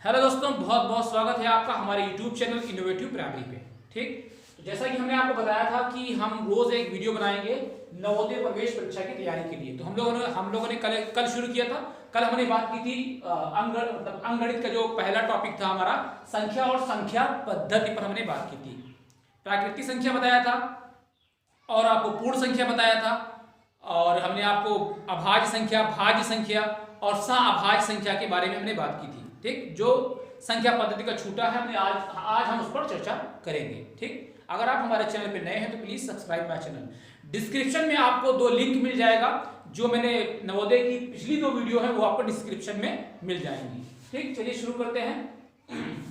Hello दोस्तों, बहुत बहुत स्वागत है आपका हमारे YouTube चैनल इनोवेटिव प्राइमरी पे। ठीक, तो जैसा कि हमने आपको बताया था कि हम रोज एक वीडियो बनाएंगे नवोदय प्रवेश परीक्षा की तैयारी के लिए। तो हम लोगों ने कल शुरू किया था। कल हमने बात की थी अंकगणित का जो पहला टॉपिक था हमारा संख्या और संख्या पद्धति पर हमने बात की थी। प्राकृतिक संख्या बताया था और आपको पूर्ण संख्या बताया था, और हमने आपको अभाज्य संख्या, भाज्य संख्या और सअभाज्य संख्या के बारे में हमने बात की थी। ठीक, जो संख्या पद्धति का छूटा है हमने आज हम उस पर चर्चा करेंगे। ठीक, अगर आप हमारे चैनल पे नए हैं तो please subscribe my channel. Description में आपको 2 लिंक मिल जाएगा, जो मैंने नवोदय की पिछली 2 वीडियो है वो आपको डिस्क्रिप्शन में मिल जाएंगी। ठीक, चलिए शुरू करते हैं।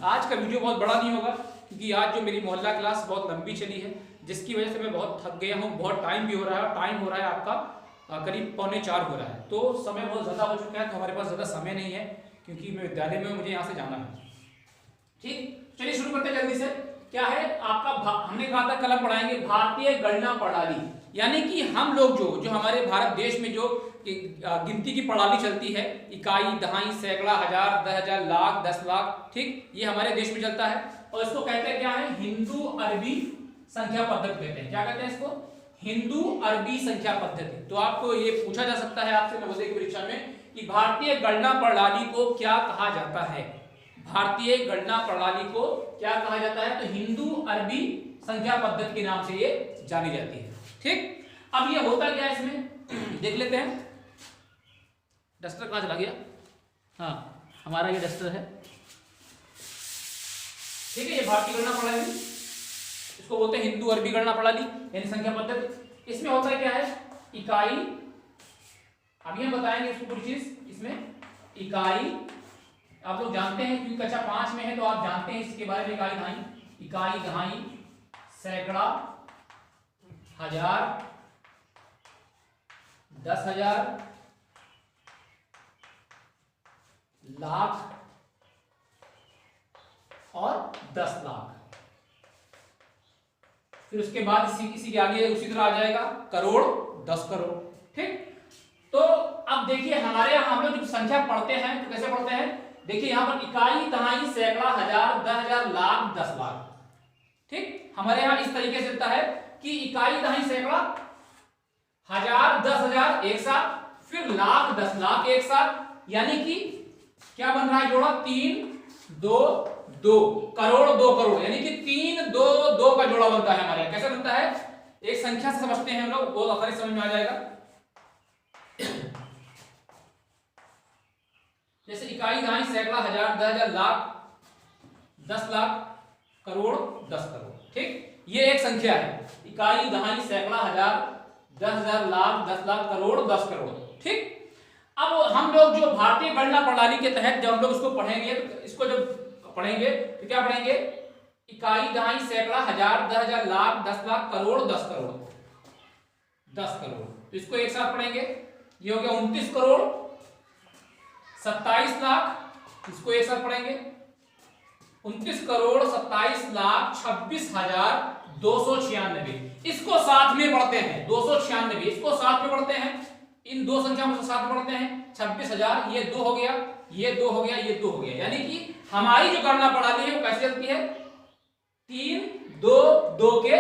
आज का वीडियो बहुत बड़ा नहीं होगा क्योंकि आज जो मेरी मोहल्ला क्लास बहुत लंबी चली है, जिसकी वजह से मैं बहुत थक गया हूँ। बहुत टाइम भी हो रहा है, टाइम हो रहा है आपका करीब 3:45 हो रहा है, तो समय बहुत ज़्यादा हो चुका है। तो हमारे पास ज़्यादा समय नहीं है क्योंकि मैं विद्यालय में, मुझे यहाँ से जाना है। ठीक, चलिए शुरू करते हैं जल्दी से। क्या है आपका, हमने कहा था कल हम पढ़ाएंगे भारतीय गणना प्रणाली, यानी कि हम लोग जो हमारे भारत देश में जो गिनती की प्रणाली चलती है, इकाई, दहाई, सैकड़ा, हजार, 10,000, लाख, 10 लाख। ठीक, ये हमारे देश में चलता है और इसको कहते हैं क्या है, हिंदू अरबी संख्या पद्धति कहते हैं। क्या कहते हैं इसको? हिंदू अरबी संख्या पद्धति। तो आपको ये पूछा जा सकता है आपसे नवोदय की परीक्षा में कि भारतीय गणना प्रणाली को क्या कहा जाता है। भारतीय गणना प्रणाली को क्या कहा जाता है? तो हिंदू अरबी संख्या पद्धति के नाम से ये जानी जाती है। ठीक, अब ये होता क्या है इसमें देख लेते हैं। डस्टर कहाँ चला गया? हाँ, हमारा ये डस्टर है। ठीक है, ये भारतीय गणना प्रणाली, इसको बोलते हैं हिंदू अरबी गणना प्रणाली यानी संख्या पद्धति। इसमें होता है क्या है, इकाई, अभी हम बताएंगे इसको पूरी चीज। इसमें इकाई आप लोग जानते हैं क्योंकि कक्षा 5 में है तो आप जानते हैं इसके बारे में। इकाई, दहाई, सैकड़ा, हजार, 10,000, लाख और 10 लाख। फिर उसके बाद इसी के आगे उसी तरह आ जाएगा करोड़, 10 करोड़। ठीक, तो अब देखिए हमारे यहाँ हम लोग जब संख्या पढ़ते हैं तो कैसे पढ़ते हैं? देखिए यहाँ पर इकाई, दहाई, सैकड़ा, हजार, 10,000, लाख, 10 लाख। ठीक, हमारे यहाँ इस तरीके से चलता है कि इकाई, दहाई, सैकड़ा, हजार, 10,000 एक साथ, फिर लाख, 10 लाख एक साथ, यानी कि क्या बन रहा है जोड़ा? 3, 2, 2 करोड़, 2 करोड़, यानी कि 3, 2, 2 का जोड़ा बनता है हमारे यहाँ। कैसे बनता है? एक संख्या से समझते हैं हम लोग, वो आसानी समझ में आ जाएगा। जैसे इकाई, दहाई, सैकड़ा, हजार, 10,000, लाख, 10 लाख, करोड़, 10 करोड़। ठीक, ये एक संख्या है। इकाई, दहाई, सैकड़ा, हजार, 10,000, लाख, 10 लाख, करोड़, 10 करोड़। ठीक, अब हम लोग जो भारतीय गणना प्रणाली के तहत जब हम लोग इसको पढ़ेंगे, तो इसको जब पढ़ेंगे तो क्या पढ़ेंगे? इकाई, दहाई, सैकड़ा, हजार, 10,000, लाख, 10 लाख, करोड़, 10 करोड़, 10 करोड़। तो इसको एक साथ पढ़ेंगे। ये हो गया 29 करोड़ 27 लाख। इसको एक साथ पढ़ेंगे 29 करोड़ 27 लाख 26,296। इसको साथ में पढ़ते हैं 296, इसको साथ में पढ़ते हैं। इन 2 संख्या में साथ में पढ़ते हैं 26,000, ये 2 हो गया, ये 2 हो गया, ये 2 हो गया। यानी कि हमारी जो गणना प्रणाली है वो कैसे चलती है? 3, 2, 2 के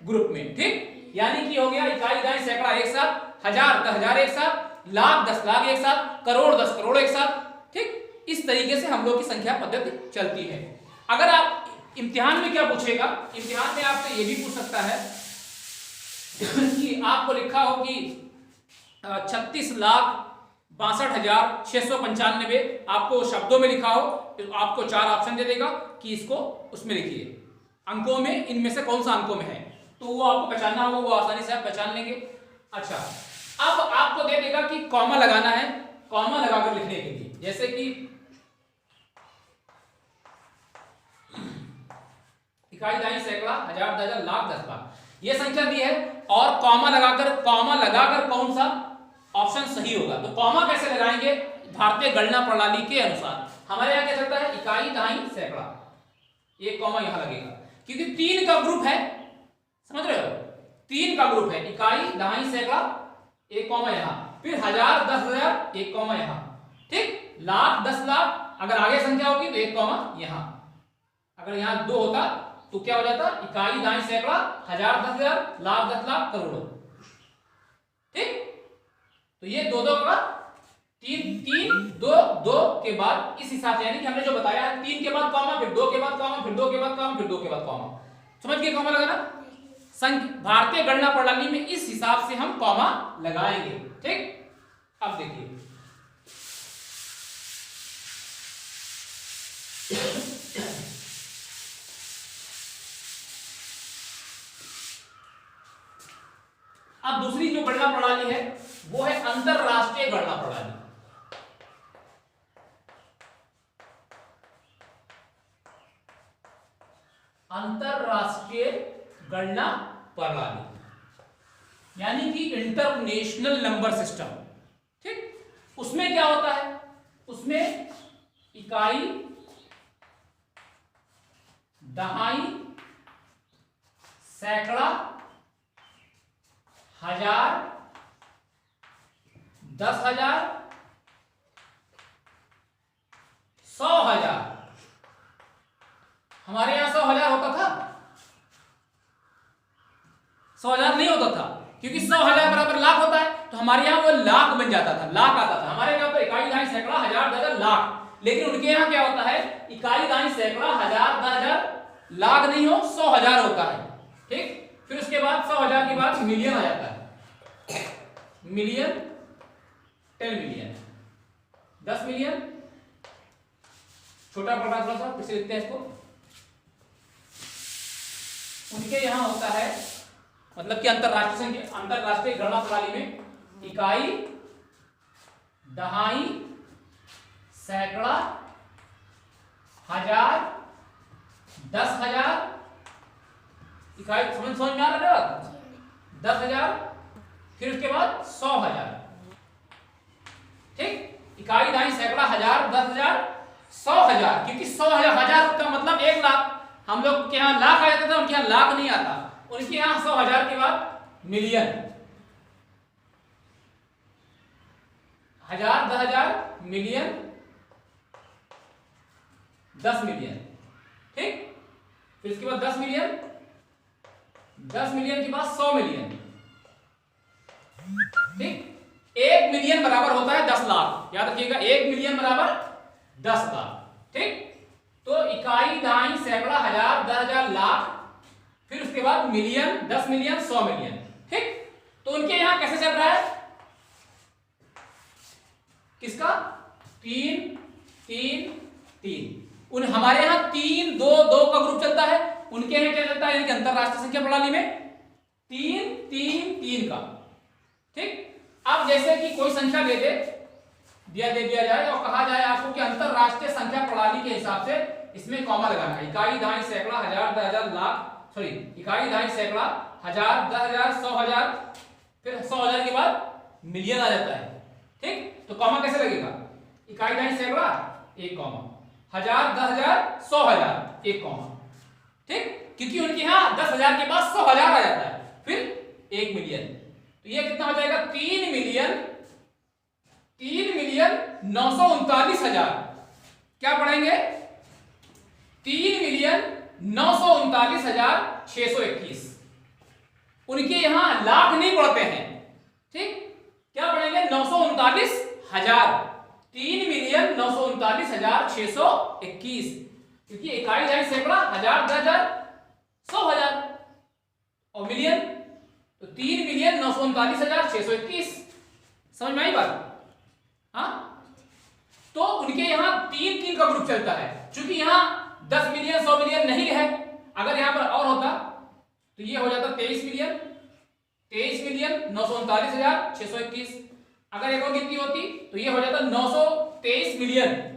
ग्रुप में। ठीक, यानी कि हो गया इकाई, दहाई, सैकड़ा एक साथ, हजार, 10,000 एक साथ, लाख, 10 लाख एक साथ, करोड़, 10 करोड़ एक साथ। ठीक, इस तरीके से हम लोग की संख्या पद्धति चलती है। अगर आप इम्तिहान में क्या पूछेगा, इम्तिहान में आपसे ये भी पूछ सकता है कि आपको लिखा हो कि 36,62,695 आपको शब्दों में लिखा हो, तो आपको 4 ऑप्शन दे देगा कि इसको उसमें लिखिए, अंकों में इनमें से कौन सा अंकों में है, तो वो आपको पहचानना होगा, वो आसानी से आप पहचान लेंगे। अच्छा, अब आपको दे देगा कि कॉमा लगाना है, कॉमा लगाकर लिखने के लिए, जैसे कि इकाई, दहाई, सैकड़ा, हजार, 10,000, लाख, 10 लाख, ये संख्या दी है और कॉमा लगाकर कौन सा ऑप्शन सही होगा। तो कॉमा कैसे लगाएंगे? भारतीय गणना प्रणाली के अनुसार हमारे यहाँ क्या चलता है? इकाई, दहाई, सैकड़ा, ये कॉमा यहां लगेगा क्योंकि 3 का ग्रुप है, समझ रहे हो? 3 का ग्रुप है, इकाई, दहाई, सैकड़ा, एक कॉमा यहां, फिर हजार, 10,000, एक कॉमा यहां। ठीक, लाख, 10 लाख, अगर आगे संख्या होगी तो 1 कॉमा यहां, अगर यहां 2 होता तो क्या हो जाता, इकाई, दहाई, सैकड़ा, हजार, 10,000, लाख, 10 लाख, करोड़ों। ठीक, तो ये 2 का 3 3 2 2 के बाद इस हिसाब से, यानी कि हमने जो बताया है 3 के बाद कॉमा, फिर 2 के बाद कॉमा, फिर 2 के बाद कॉमा, फिर 2 के बाद कॉमा। समझ गए कॉमा लगाना? भारतीय गणना प्रणाली में इस हिसाब से हम कॉमा लगाएंगे। ठीक, अब देखिए अब दूसरी जो गणना प्रणाली है वो है अंतरराष्ट्रीय गणना प्रणाली। अंतरराष्ट्रीय गणना प्रणाली यानी कि इंटरनेशनल नंबर सिस्टम। ठीक, उसमें क्या होता है, उसमें इकाई, दहाई, सैकड़ा, हजार, 10,000, 100,000। हमारे यहां 100,000 होता था? 100,000 नहीं होता था, क्योंकि 100,000 बराबर लाख होता है, तो हमारे यहां वो लाख बन जाता था, लाख आता था। हमारे यहां पर इकाई, दहाई, सैकड़ा, हजार, 10,000, लाख। लेकिन उनके यहां क्या होता है, इकाई, दहाई, सैकड़ा, हजार, 10,000, लाख नहीं हो, 100,000 होता है। ठीक, फिर उसके बाद 100,000 के बाद मिलियन आ जाता है, मिलियन, 10 मिलियन, 10 मिलियन, छोटा पड़ा थोड़ा सा, फिर से लिखते हैं इसको। उनके यहां होता है, मतलब कि अंतरराष्ट्रीय गणना प्रणाली में इकाई, दहाई, सैकड़ा, हजार, 10,000, इकाई, समझ में आ रहा है? 10,000, फिर उसके बाद 100,000। ठीक, इकाई, दहाई, सैकड़ा, हजार, 10,000, 100,000, क्योंकि 100,000 का मतलब 1 लाख। हम लोग के यहाँ लाख आ जाता था, उनके यहाँ लाख नहीं आता। उनके यहाँ 100,000 के बाद मिलियन, हजार, 10,000, मिलियन, 10 मिलियन। ठीक, फिर इसके बाद 10 मिलियन, 10 मिलियन के बाद 100 मिलियन। ठीक, 1 मिलियन बराबर होता है 10 लाख। याद रखिएगा, 1 मिलियन बराबर 10 लाख। ठीक, तो इकाई, दहाई, सैकड़ा, हजार, 10,000, लाख, फिर उसके बाद मिलियन, 10 मिलियन, 100 मिलियन। ठीक, तो उनके यहां कैसे चल रहा है, किसका? 3 3 3। हमारे यहां 3 2 2 का ग्रुप चलता है, उनके यहां क्या चलता है, यानी कि अंतरराष्ट्रीय संख्या प्रणाली में 3 3 3 का। ठीक, अब जैसे कि कोई संख्या दे दिया जाए और कहा जाए आपको कि अंतरराष्ट्रीय संख्या प्रणाली के हिसाब से इसमें कॉमा लगाना है। इकाई, दहाई, सैकड़ा, हजार, 10,000, लाख, सॉरी, इकाई, दहाई, सैकड़ा, हजार, 10,000, 100,000, फिर 100,000 के बाद मिलियन आ जाता है। ठीक, तो कॉमा कैसे लगेगा, इकाई, दहाई, सैकड़ा, 1 कॉमा, हजार, 10,000, 100,000, 1 कॉमा। ठीक, क्योंकि उनके यहां 10,000 के बाद 100,000 आ जाता है, फिर 1 मिलियन। तो ये कितना हो जाएगा, 3 मिलियन 939,000। क्या पढ़ेंगे, 3 मिलियन 939,621। उनके यहां लाख नहीं पढ़ते हैं। ठीक, क्या पढ़ेंगे, 939,000, 3 मिलियन 939,621, क्योंकि इकाई, दहाई, सैकड़ा, हजार, 10,000, 100,000 और मिलियन, तो 3 मिलियन 939,621। समझ में आई बात? हाँ, तो उनके यहां 3 3 का ग्रुप चलता है। चूंकि यहां 10 मिलियन 100 मिलियन नहीं है, अगर यहां पर और होता तो ये हो जाता 23 मिलियन 939,621। अगर एक और गिनती होती तो ये हो जाता 923 मिलियन।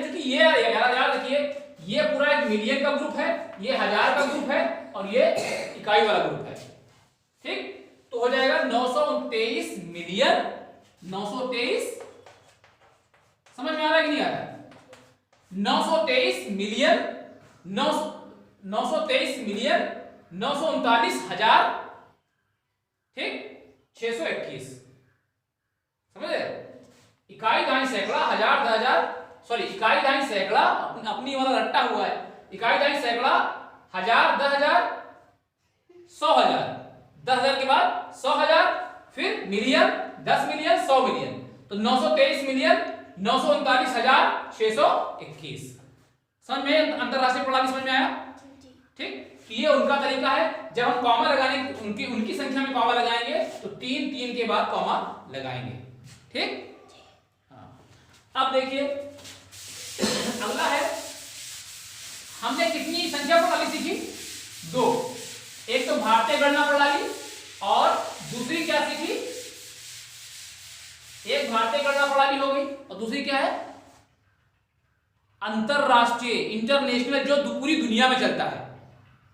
क्योंकि ये याद रखिए, ये पूरा एक मिलियन का ग्रुप है, ये हजार का ग्रुप है और ये इकाई वाला ग्रुप है। ठीक, तो हो जाएगा 923 मिलियन 923। समझ में आ रहा है कि नहीं आ रहा है? 923 मिलियन 923 मिलियन 939,000, ठीक, 621। समझे? इकाई दहाई सैकड़ा, हजार दस हजार, सॉरी इकाई दहाई सैकड़ा, अपनी वाला रट्टा हुआ है। इकाई दहाई सैकड़ा, हजार, दस हजार, 100,000, 10,000 के बाद 100,000, फिर मिलियन, 10 मिलियन, 100 मिलियन, तो 923 मिलियन 939,621। समझ में, अंतरराष्ट्रीय प्रणाली समझ में आया? ठीक, तो ये उनका तरीका है। जब हम कॉमा लगाने, उनकी संख्या में कॉमा लगाएंगे तो 3 3 के बाद कॉमा लगाएंगे। ठीक, अब देखिए अगला है, हमने कितनी संख्या प्रणाली सीखी? 2। एक तो भारतीय गणना प्रणाली और दूसरी क्या सीखी? एक भारतीय गणना प्रणाली हो गई और दूसरी क्या है? अंतरराष्ट्रीय, इंटरनेशनल, जो पूरी दुनिया में चलता है।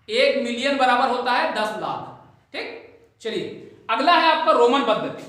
1 मिलियन बराबर होता है 10 लाख। ठीक, चलिए अगला है आपका रोमन पद्धति।